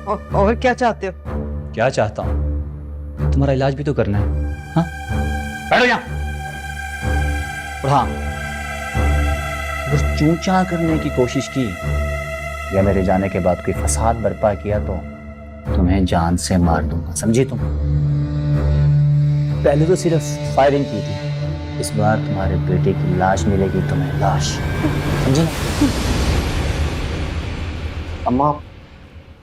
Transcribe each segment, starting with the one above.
और क्या चाहते हो? क्या चाहता हूँ? तुम्हारा इलाज भी तो करना है। हाँ, बैठो यहाँ। और हाँ, अगर चूचा करने की कोशिश की या मेरे जाने के बाद कोई फसाद बर्पा किया तो तुम्हें जान से मार दूंगा, समझी तुम? पहले तो सिर्फ फायरिंग की थी, इस बार तुम्हारे बेटे की लाश मिलेगी तुम्हें, लाश, समझी ना? अम्मा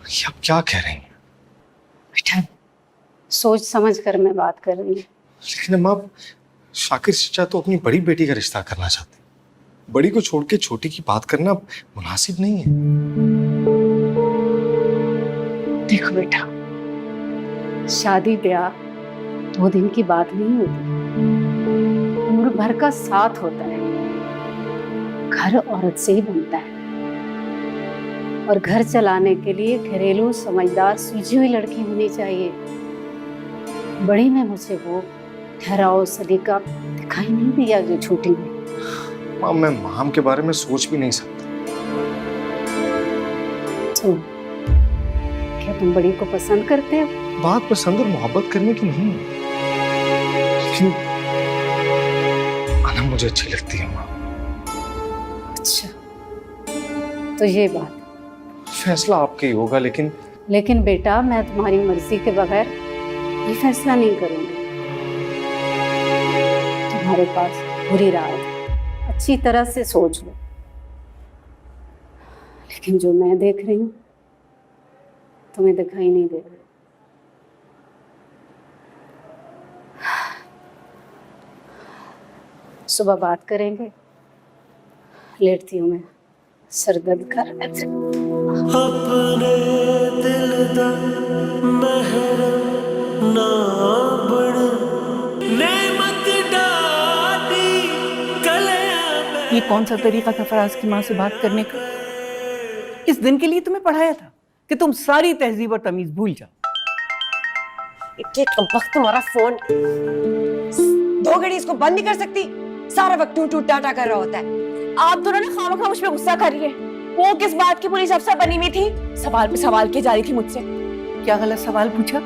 ये आप क्या कह रही हैं? बेटा सोच समझ कर मैं बात कर रही हूँ। लेकिन अम्मा शाकिर चाचा तो अपनी बड़ी बेटी का रिश्ता करना चाहते हैं। बड़ी को छोड़ के छोटी की बात करना मुनासिब नहीं है। देखो बेटा, शादी ब्याह 2 दिन की बात नहीं होती, उम्र भर का साथ होता है। घर औरत से ही बनता है और घर चलाने के लिए घरेलू समझदार सूझी हुई लड़की होनी चाहिए। बड़ी में मुझे वो ठहराव सलीका दिखाई नहीं दिया जो छोटी में। माँ मैं माम के बारे में सोच भी नहीं सकता। तो क्या तुम बड़ी को पसंद करते हो? बात पसंद और मोहब्बत करने की नहीं है, लेकिन अनम मुझे अच्छी लगती है माँ। अच्छा, तो ये बात। फैसला आपका ही होगा, लेकिन बेटा मैं तुम्हारी मर्जी के बगैर ये फैसला नहीं करूंगी। तुम्हारे पास बुरी राय है, अच्छी तरह से सोच लो। लेकिन जो मैं देख रही हूँ तुम्हें दिखाई नहीं दे रहा। सुबह बात करेंगे, लेटती हूँ मैं, सर दर्द कर रहा है। अपने दिल दा महरम ना बन नेमत डाली कले। ये कौन सा तरीका था फराज की माँ से बात करने का? इस दिन के लिए तुम्हें पढ़ाया था कि तुम सारी तहजीब और तमीज भूल जाओ। इतने कमबख्त तुम्हारा फोन 2 घड़ी इसको बंद नहीं कर सकती, सारा वक्त टू टू टाटा कर रहा होता है। आप दोनों ने खामखा मुझ पे गुस्सा कर रही है। वो किस बात की पुलिस अफसर बनी हुई थी? सवाल पे सवाल की जा रही थी मुझसे। क्या गलत सवाल पूछा?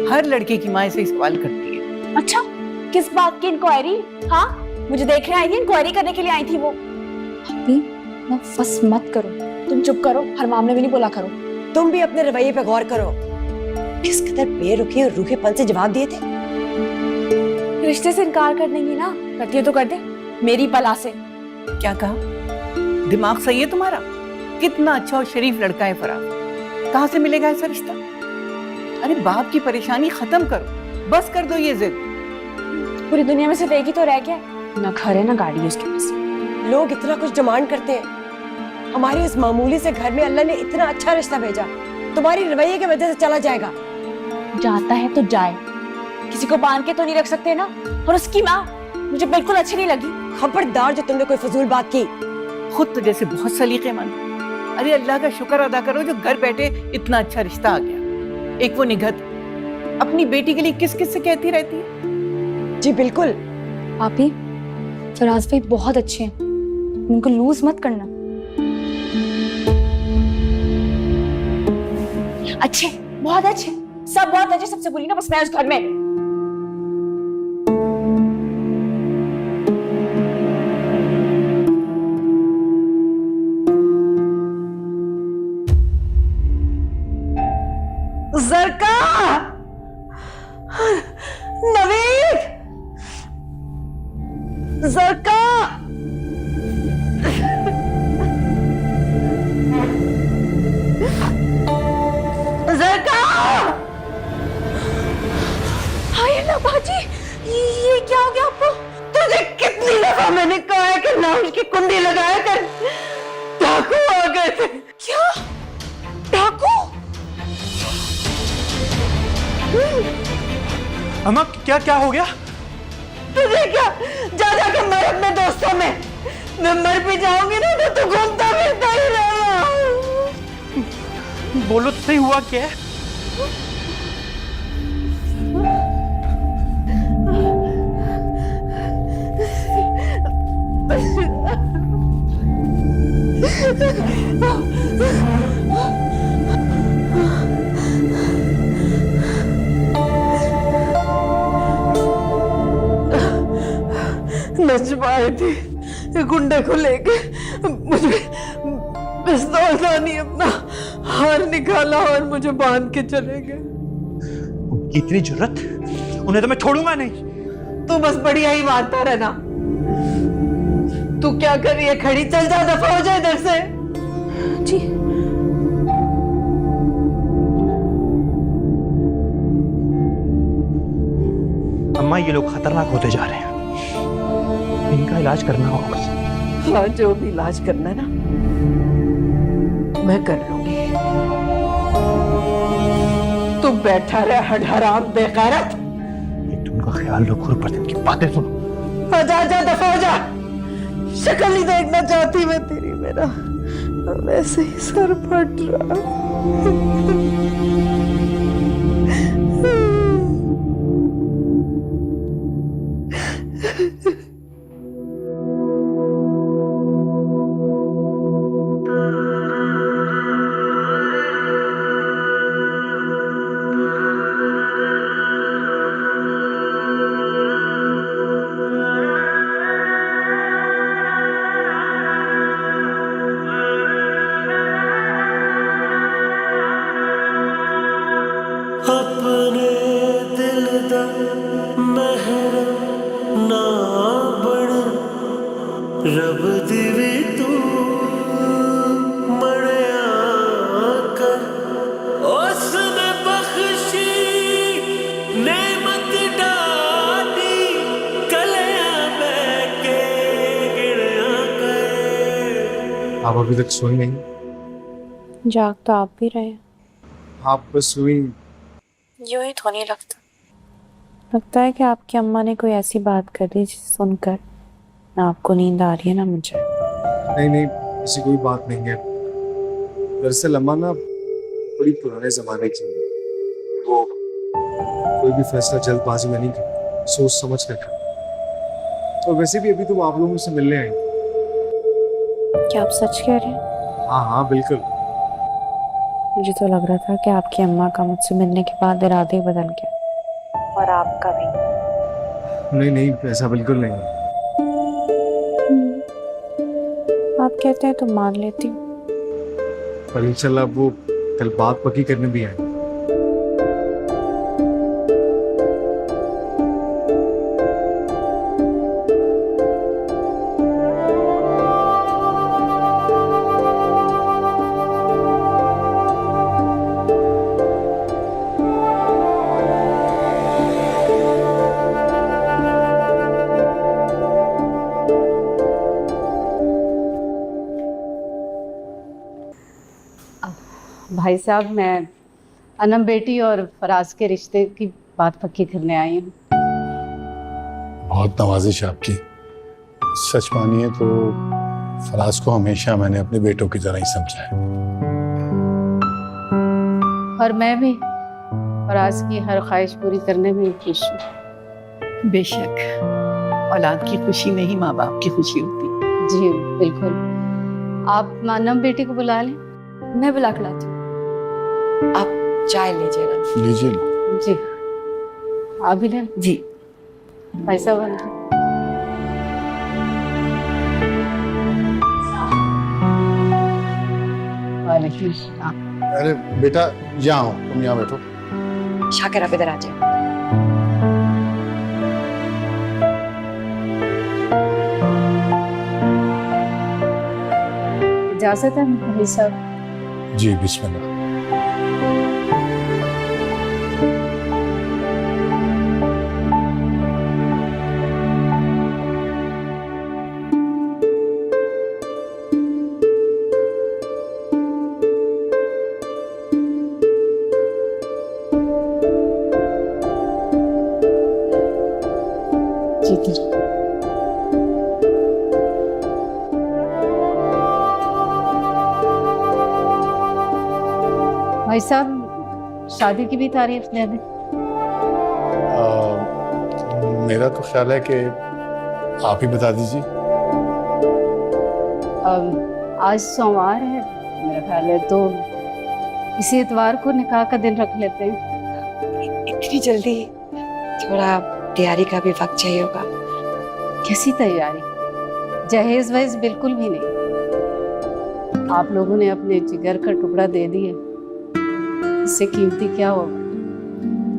हर लड़के की माँ ऐसे ही सवाल करती है। अच्छा, किस बात की इंक्वायरी? हाँ, मुझे देखने आई थी, इंक्वायरी करने के लिए आई थी वो। भाभी ना फस मत करो। तुम चुप करो, हर मामले में नहीं बोला करो। तुम भी अपने रवैये पे गौर करो। किस कदर बेरुखी और रूखेपन से जवाब दिए थे। रिश्ते से इनकार कर देंगी ना? करती है तो कर दे, मेरी बला से। क्या कहा? दिमाग सही है तुम्हारा? कितना अच्छा और शरीफ लड़का है फराज, कहाँ से मिलेगा ऐसा रिश्ता? अरे बाप की परेशानी खत्म करो, बस कर दो ये जिद। पूरी दुनिया में सिर्फ एक ही तो रह गया, ना घर है ना गाड़ी है उसके पास। लोग इतना कुछ डिमांड करते हैं, हमारे इस मामूली से घर में अल्लाह ने इतना अच्छा रिश्ता भेजा, तुम्हारी रवैये की वजह से चला जाएगा। जाता है तो जाए, किसी को बांध के तो नहीं रख सकते ना। और उसकी माँ मुझे बिल्कुल अच्छी नहीं लगी। खबरदार जो तुमने कोई फजूल बात की। खुद तो जैसे बहुत सलीकेमंद। अरे अल्लाह का शुक्र अदा करो जो घर बैठे इतना अच्छा रिश्ता आ गया। एक वो निगहत अपनी बेटी के लिए किस किस से कहती रहती है। जी बिल्कुल। भाभी फराज भाई बहुत अच्छे हैं, उनको लूज मत करना। अच्छे, बहुत अच्छे, सब बहुत अच्छे, सबसे बुरी ना बस मैं उस घर में। जरका, नवीद, जरका, जरका। हाय अल्लाह बाजी, ये क्या हो गया आपको? तुझे कितनी दफा मैंने कहा है कि नाउज की कुंडी लगाया कर। डाकू आ गए थे। क्या डाकू? अम्मा क्या क्या हो गया? तुझे क्या, जा जाके मर अपने दोस्तों में। मैं मर भी जाऊंगी ना तो तू घूमता फिरता ही रहेगा। बोलो तो सही, हुआ क्या है? सच में आए थे गुंडे को लेके, मुझे पिस्तौल था नहीं, अपना हार निकाला और मुझे बांध के चले गए। उनकी इतनी जरूरत, उन्हें तो मैं छोड़ूंगा नहीं। तू बस बढ़िया ही मारता रहना। तू क्या कर रही है खड़ी? चल जा, दफा हो जाए इधर से। जी अम्मा, ये लोग खतरनाक होते जा रहे हैं, इनका इलाज करना होगा। हाँ, जो भी इलाज करना है ना मैं कर लूंगी। तू बैठा रहे हराम बेगैरत। एक तुम उनका ख्याल रखो और बर्तन की बातें सुनो। जा जा, दफा हो जा। शक्ल ही देखना चाहती मैं तेरी, मेरा वैसे ही सर फट रहा। अपने दिल दा महरम ना बन, रब दी भी तू मड़िया कर। उसने बख्शी नेमत डाली, कलियां में के गिड़िया कर। आप अभी तक सोई नहीं? जाग तो आप भी रहे। आप बस सोई? यूं ही तो नहीं लगता है कि आपकी अम्मा ने कोई ऐसी बात कर दी जिसे सुनकर ना आपको नींद आ रही है ना मुझे। नहीं नहीं, ऐसी कोई बात नहीं है। दरअसल अम्मा ना बड़ी पुराने जमाने की है। वो कोई भी फैसला जल्दबाजी में नहीं करती, सोच समझ कर करती। और वैसे भी अभी तो आप लोगों से मिलने आई थी। क्या आप सच कह रहे हैं? हाँ हाँ बिल्कुल। मुझे तो लग रहा था कि आपकी अम्मा का मुझसे मिलने के बाद इरादे ही बदल गया, और आपका भी। नहीं नहीं, ऐसा बिल्कुल नहीं है। आप कहते हैं तो मान लेती हूँ। पर इंशाल्लाह वो कल बात पक्की करने भी आए। भाई साहब, मैं अनम बेटी और फराज के रिश्ते की बात पक्की करने आई हूँ। बहुत नवाजिश है आपकी। सच मानिए तो फराज को हमेशा मैंने अपने बेटों की तरह ही समझा है। और मैं भी फराज की हर ख्वाहिश पूरी करने में खुश हूँ। बेशक औलाद की खुशी में ही माँ बाप की खुशी होती है। जी बिल्कुल। आप अनम बेटी को बुला लें। मैं बुला कर लाती हूँ। आप चाय लीजिए ना। लीजिए। जी आप भी लें। जी भाई साहब अंदर। वालेकुम सलाम। अरे बेटा यहाँ हो, तुम यहाँ बैठो। शाकिर आप इधर आ जाए। इजाजत है भाई साहब? जी बिस्मिल्लाह। भाई साहब शादी की भी तारीफ दे दें। मेरा तो ख्याल है कि आप ही बता दीजिए। आज सोमवार है, मेरा ख्याल है तो इसी इतवार को निकाह का दिन रख लेते हैं। इतनी जल्दी? थोड़ा तैयारी का भी वक्त चाहिए होगा। कैसी तैयारी? जहेज वहेज बिल्कुल भी नहीं। आप लोगों ने अपने जिगर का टुकड़ा दे दिया, इससे कीमती क्या होगा?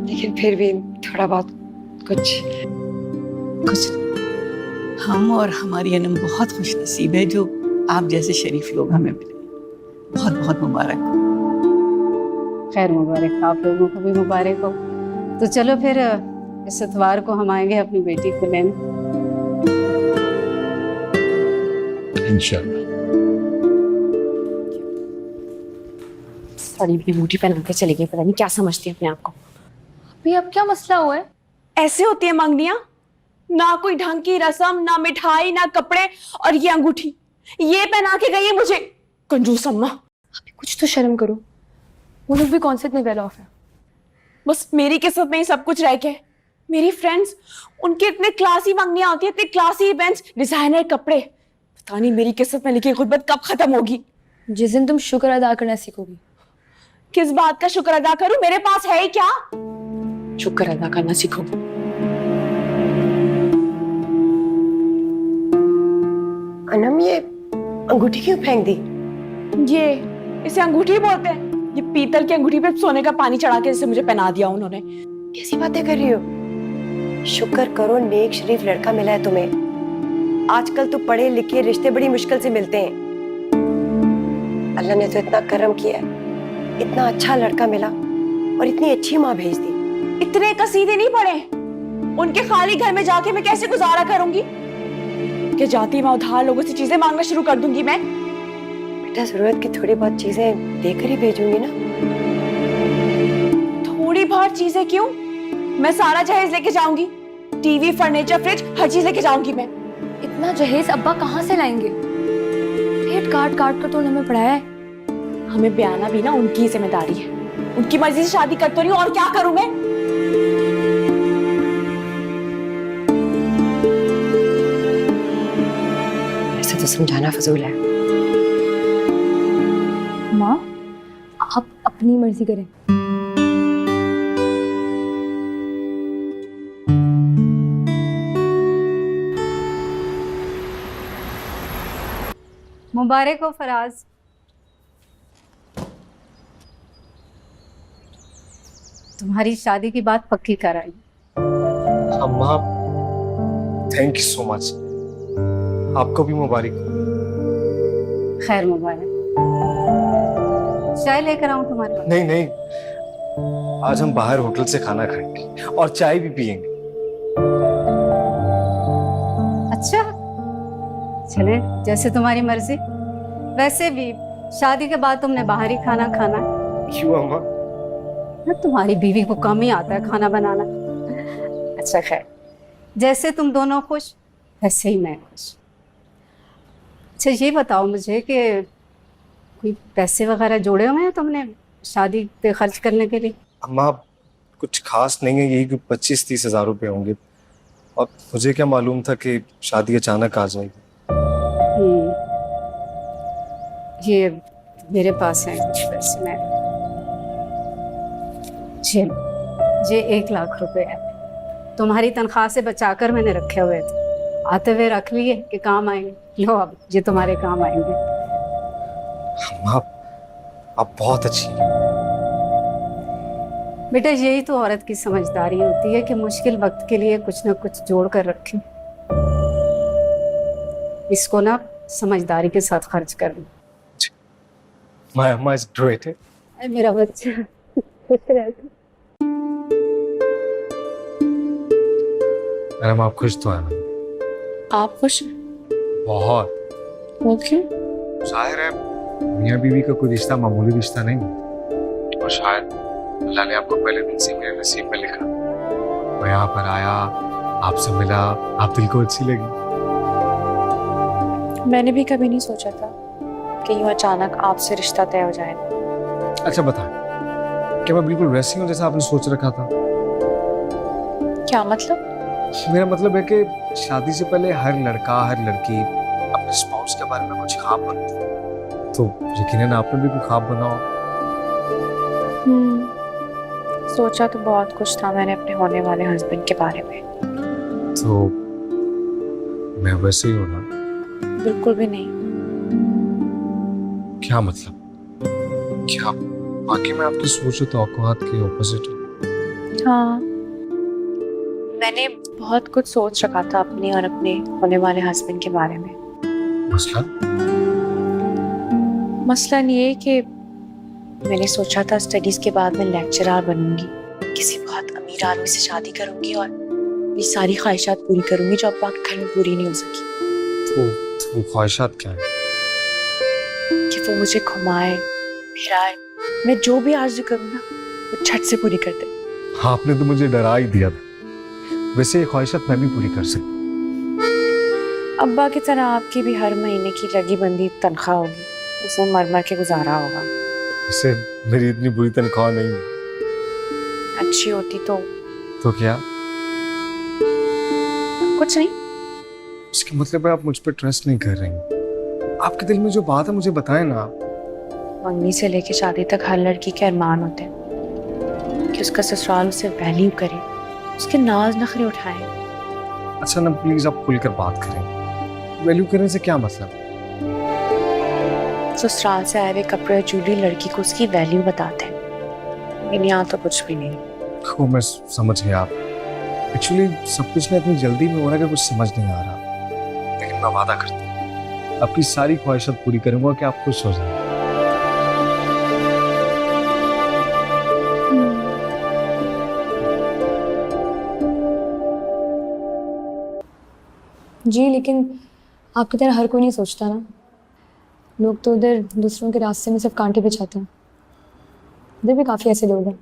लेकिन फिर भी थोड़ा बहुत कुछ हम और हमारी अनम बहुत खुश नसीब है जो आप जैसे शरीफ लोग हमें मिले। बहुत बहुत मुबारक। खैर मुबारक, आप लोगों को भी मुबारक हो। तो चलो फिर इस इतवार को हम आएंगे अपनी बेटी को लेने। इंशाल्लाह। साड़ी भी अंगूठी पहना के चली गई, पता नहीं क्या समझती है अपने आप को। अभी अब क्या मसला हुआ है? ऐसे होती है मंगनियां, ना कोई ढंग की रस्म, ना मिठाई, ना कपड़े, और ये अंगूठी ये पहना के गई है मुझे। कंजूस अम्मा। अभी कुछ तो शर्म करो, वो लोग भी कौन से इतने वेल ऑफ है। बस मेरी किस्मत में ही सब कुछ रह गया। मेरी फ्रेंड्स, उनके इतने क्लासी मंगनियां होती है, इतने क्लासी इवेंट्स, डिजाइनर कपड़े। पता नहीं मेरी किस्मत में लिखी गुर्बत कब खत्म होगी। जिस दिन तुम शुक्र अदा करना सीखोगी। किस बात का शुक्र अदा करूं? मेरे पास है ही क्या? शुक्र अदा करना सीखो। अनम, ये अंगूठी क्यों फेंक दी? ये इसे अंगूठी बोलते हैं? ये पीतल की अंगूठी पे सोने का पानी चढ़ा के इसे मुझे पहना दिया उन्होंने। कैसी बातें कर रही हो? शुक्र करो नेक शरीफ लड़का मिला है तुम्हें। आजकल तो पढ़े लिखे रिश्ते बड़ी मुश्किल से मिलते हैं। अल्लाह ने तो इतना करम किया है, इतना अच्छा लड़का मिला और इतनी अच्छी माँ भेज दी। इतने कसीदे नहीं पड़े, उनके खाली घर में जाके मैं कैसे गुजारा करूंगी? कि जाती मैं उधार लोगों से चीजें मांगना शुरू कर दूंगी मैं। बेटा, जरूरत की थोड़ी बहुत चीजें देकर ही भेजूंगी ना। थोड़ी बहुत चीजें क्यों? मैं सारा जहेज लेके जाऊंगी, टीवी, फर्नीचर, फ्रिज, हर चीज लेके जाऊंगी मैं। इतना जहेज अब्बा कहाँ से लाएंगे? पेट काट काट कर तो उन्होंने पढ़ाया है। हमें ब्याना भी ना उनकी जिम्मेदारी है। उनकी मर्जी से शादी कर तो नहीं, और क्या करूं मैं? ऐसे तो समझाना फजूल है। माँ, आप अपनी मर्जी करें। मुबारक हो फराज। तुम्हारी शादी की बात पक्की कराई। अम्मा, थैंक यू सो मच। आपको भी मुबारक। खैर मुबारक। चाय लेकर आऊं तुम्हारे पास? नहीं नहीं, आज हम बाहर होटल से खाना खाएंगे और चाय भी पियेंगे। अच्छा, चले जैसे तुम्हारी मर्जी। वैसे भी शादी के बाद तुमने बाहर ही खाना खाना है। क्यों अम्मा? ना तुम्हारी बीवी को कम ही आता है खाना बनाना। अच्छा खैर, जैसे तुम दोनों खुश वैसे ही मैं खुश। अच्छा ये बताओ मुझे कि कोई पैसे वगैरह जोड़े हुए हैं तुमने शादी पे खर्च करने के लिए? अम्मा, कुछ खास नहीं है, यही 25-30 हज़ार रुपये होंगे। और मुझे क्या मालूम था कि शादी अचानक आ जाएगी। ये मेरे पास है कुछ पैसे। मैं ये 1 लाख रुपए है, तुम्हारी तनख्वाह से बचाकर मैंने रखे हुए थे। आते हुए रख लिए कि काम आएंगे। लो अब ये तुम्हारे काम आएंगे। अम्मा, आप बहुत अच्छी हैं। बेटा यही तो औरत की समझदारी होती है कि मुश्किल वक्त के लिए कुछ ना कुछ जोड़ कर रखे। इसको ना समझदारी के साथ खर्च कर लो। My अम्मा is great है। मेरा बच्चा खुश रहता। मैडम, आप खुश तो है ना? आप खुश? बहुत। वो क्यों? जाहिर है मियाँ बीवी का कोई रिश्ता मामूली रिश्ता नहीं है। और शायद अल्लाह ने आपको पहले दिन से मेरे नसीब में लिखा। मैं यहाँ पर आया, आपसे मिला, आप दिल को अच्छी लगी। मैंने भी कभी नहीं सोचा था कि यूं अचानक आपसे रिश्ता तय हो जाएगा। अच्छा बताएं, क्या मैं बिल्कुल वैसी हूँ जैसा आपने सोच रखा था? क्या मतलब? मेरा मतलब है कि शादी से पहले हर लड़का हर लड़की अपने स्पाउस के बारे में कुछ ख्वाब बनता है, तो यकीनन आपने भी कोई ख्वाब बना हो। सोचा तो बहुत कुछ था मैंने अपने होने वाले हस्बैंड के बारे में। तो मैं वैसे ही हूँ ना? बिल्कुल भी नहीं। क्या मतलब? क्या बाकी मैं आपकी सोच और तवक्कुआत के ऑपोजिट हूँ? हाँ, मैंने बहुत कुछ सोच रखा था अपने और अपने होने वाले हस्बैंड के बारे में। मसला? मसला ये है कि मैंने सोचा था स्टडीज के बाद मैं लेक्चरर बनूंगी, किसी बहुत अमीर आदमी से शादी करूंगी और मेरी सारी ख्वाहिशात पूरी करूंगी जो अब घर में पूरी नहीं हो सकी। तो ख्वाहिशात क्या है? कि वो मुझे घुमाए फिराए, मैं जो भी आरज़ू करूँ ना वो झट से पूरी कर दे। आपने तो मुझे डरा ही दिया था। वैसे ये ख्वाहिशात मैं भी पूरी कर सकती। अब्बा की तरह आपकी भी हर महीने की लगी बंदी तनख्वाह होगी, उसमें मर मर के गुजारा होगा। वैसे मेरी इतनी बुरी तनख्वाह नहीं है। अच्छी होती तो क्या? कुछ नहीं। इसका मतलब है आप मुझ पर ट्रस्ट नहीं कर रही। आपके दिल में जो बात है मुझे बताएं ना आप। मंगनी से लेके शादी तक हर लड़की के अरमान होते हैं कि उसका ससुराल उसे वैल्यू करे, उसके नाज नखरे उठाए। अच्छा ना, प्लीज आप खुलकर बात करें। वैल्यू करने से क्या मतलब? ससुराल से आए हुए कपड़े और ज्वेलरी लड़की को उसकी वैल्यू बताते हैं, लेकिन यहाँ तो कुछ भी नहीं। वो मैं समझ गया। आप एक्चुअली सब कुछ ना इतनी जल्दी में हो रहा है कि कुछ समझ नहीं आ रहा, लेकिन मैं वादा करता हूँ आपकी सारी ख्वाहिशात पूरी करूंगा कि आप खुश हो जाएं। जी, लेकिन आपकी तरह हर कोई नहीं सोचता ना। लोग तो उधर दूसरों के रास्ते में सिर्फ कांटे बिछाते हैं। इधर भी काफ़ी ऐसे लोग हैं।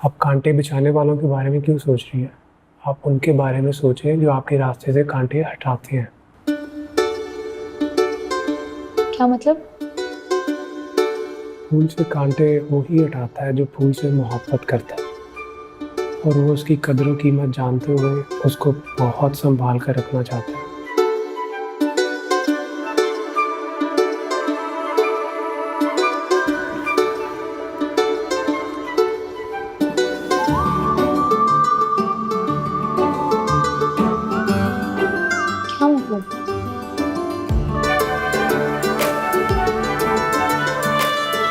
आप कांटे बिछाने वालों के बारे में क्यों सोच रही हैं? आप उनके बारे में सोचें जो आपके रास्ते से कांटे हटाते हैं। क्या मतलब? फूल से कांटे वो ही हटाता है जो फूल से मोहब्बत करता है, और वो उसकी कदर कीमत जानते हुए उसको बहुत संभाल कर रखना चाहता है। क्या मतलब?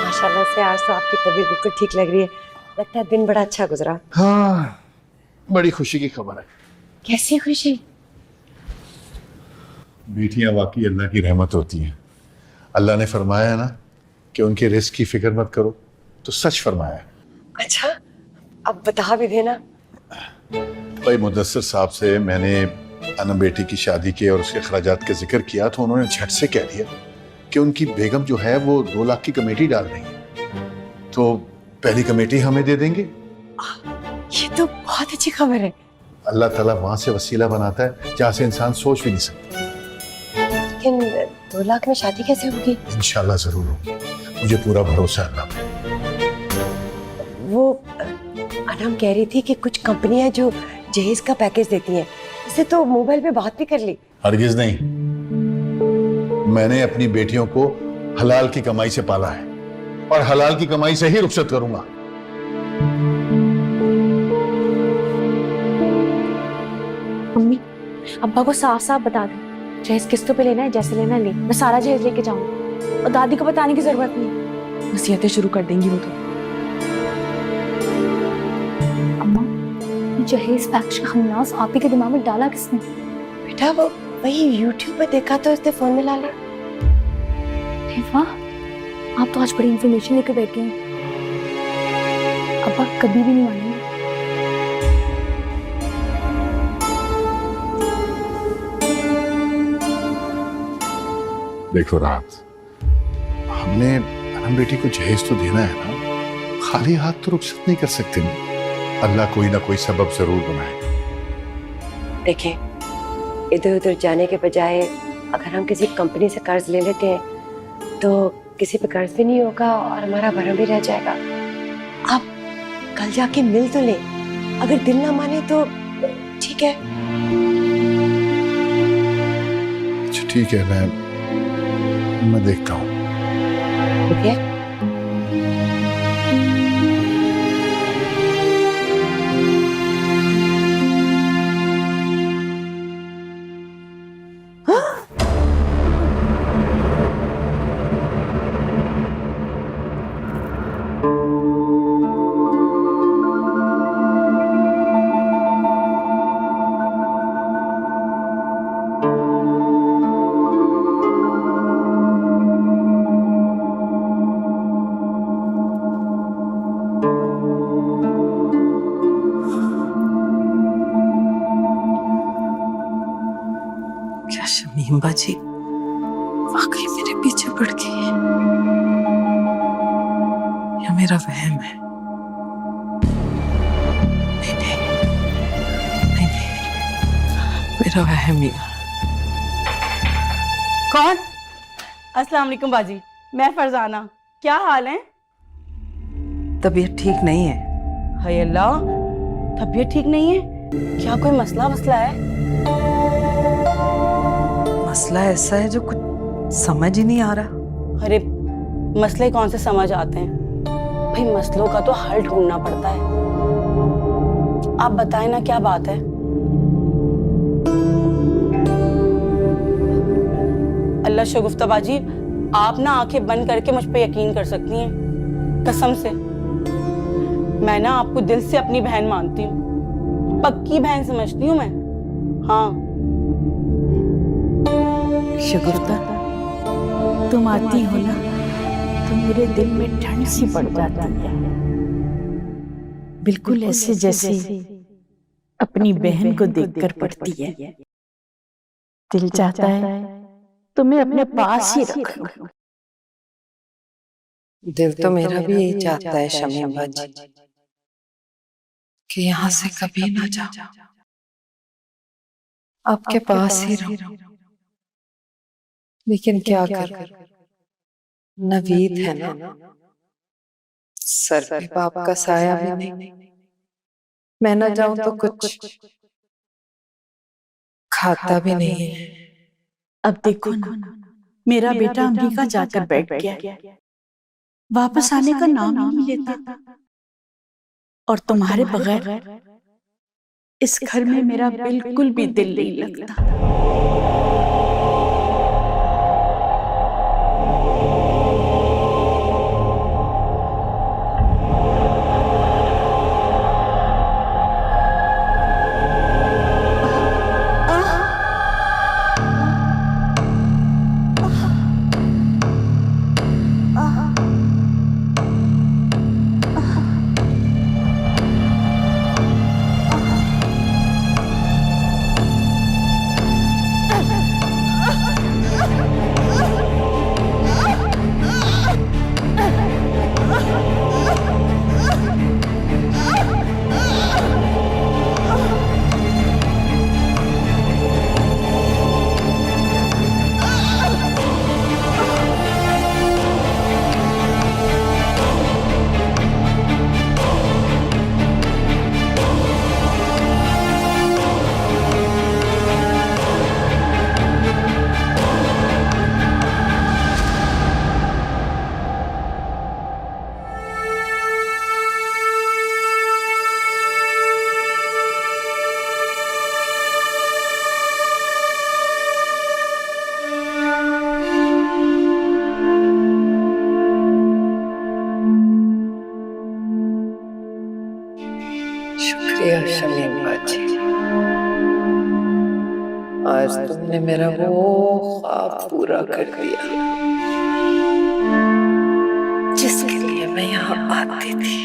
माशाल्लाह से आज तो आपकी तबीयत बिल्कुल ठीक लग रही है। लगता है दिन बड़ा अच्छा गुजरा। हाँ, बड़ी खुशी की खबर है। कैसी खुशी? बेटियां वाकई अल्लाह की रहमत होती हैं। अल्लाह ने फरमाया है ना कि उनके रिस्क की फिक्र मत करो, तो सच फरमाया है। अच्छा, अब बता भी देना। भाई मुदस्सिर साहब से मैंने अनम बेटी की शादी के और उसके अखराजात का जिक्र किया तो उन्होंने झट से कह दिया कि उनकी बेगम जो है वो 2 लाख की कमेटी डाल रही है, तो पहली कमेटी हमें दे देंगे। ये तो बहुत अच्छी खबर है। अल्लाह ताला वहां से वसीला बनाता है जहाँ से इंसान सोच भी नहीं सकता। लेकिन 2 लाख में शादी कैसे होगी? इंशाल्लाह जरूर होगी, मुझे पूरा भरोसा है अल्लाह पे। वो अनम कह रही थी कि कुछ कंपनियां जो जहेज का पैकेज देती हैं, इससे तो मोबाइल पे बात भी कर ली। हरगिज नहीं, मैंने अपनी बेटियों को हलाल की कमाई से पाला है और हलाल की कमाई से ही रुखसत करूंगा। मम्मी, अब्बा को साफ साफ बता दे, जहेज किस्तों पे लेना है, जैसे लेना है ले, मैं सारा जहेज लेके जाऊंगी और दादी को बताने की जरूरत नहीं। नसीहतें शुरू कर देंगी वो तो। अम्मा, ये जहेज फैक्ट का खन्नास आप ही के दिमाग में डाला किसने? बेटा वो वही यूट्यूब पे देखा तो इसने फोन में ला लिया। अरे वाह, आप तो आज बड़ी इंफॉर्मेशन लेकर बैठ गए हैं। अब्बा कभी भी नहीं मानेंगे। देखो रात, हमने अनम बेटी को जहेज तो देना है ना, खाली हाथ तो रुखसत नहीं कर सकते ना। अल्लाह कोई ना कोई सबब जरूर बनाएगा। देखें, इधर उधर जाने के बजाय अगर हम किसी कंपनी से कर्ज ले लेते हैं तो किसी पे कर्ज भी नहीं होगा और हमारा भरम भी रह जाएगा। आप कल जाके मिल तो ले, अगर दिल ना माने तो ठीक है। अच्छा ठीक है, मैं देखता हूँ। ठीक है। क्या शमीम बाजी वाकई मेरे पीछे पड़ गई है या मेरा वहम है? नहीं नहीं नहीं नहीं, मेरा वहम ही है। कौन? अस्सलाम वालेकुम बाजी, मैं फरजाना। क्या हाल है? तबीयत ठीक नहीं है। हाय अल्लाह, तबीयत ठीक नहीं है? क्या कोई मसला है? मसला ऐसा है जो कुछ समझ ही नहीं आ रहा। अरे मसले कौन से समझ आते हैं भाई, मसलों का तो हल ढूंढना पड़ता है। आप बताएं ना, क्या बात है? अल्लाह शगुफ्ता बाजी, आप ना आंखें बंद करके मुझ पे यकीन कर सकती हैं, कसम से। मैं ना आपको दिल से अपनी बहन मानती हूँ, पक्की बहन समझती हूँ मैं। हाँ शगुफ्ता, तुम आती हो ना तो मेरे दिल में ठंड सी पड़ जाती है, बिल्कुल ऐसे जैसे अपनी बहन को देखकर पड़ती है। दिल चाहता है तुम्हें अपने पास ही रख लूं। दिल तो मेरा भी यही चाहता है शमीम बाजी कि यहाँ से कभी ना जाओ, आपके पास ही रहूं। लेकिन क्या करूं, नवीद है ना, सर पे बाप का साया भी नहीं। मैं ना जाऊं तो कुछ खाता भी नहीं है। अब देखो ना, मेरा बेटा अमेरिका जाकर बैठ गया, वापस आने का नाम ही नहीं लेता, और तुम्हारे बगैर इस घर में मेरा बिल्कुल भी दिल नहीं लगता। शुक्रिया शमीम बाजी, आज तुमने मेरा वो ख्वाब पूरा कर दिया जिसके लिए मैं यहाँ आती थी।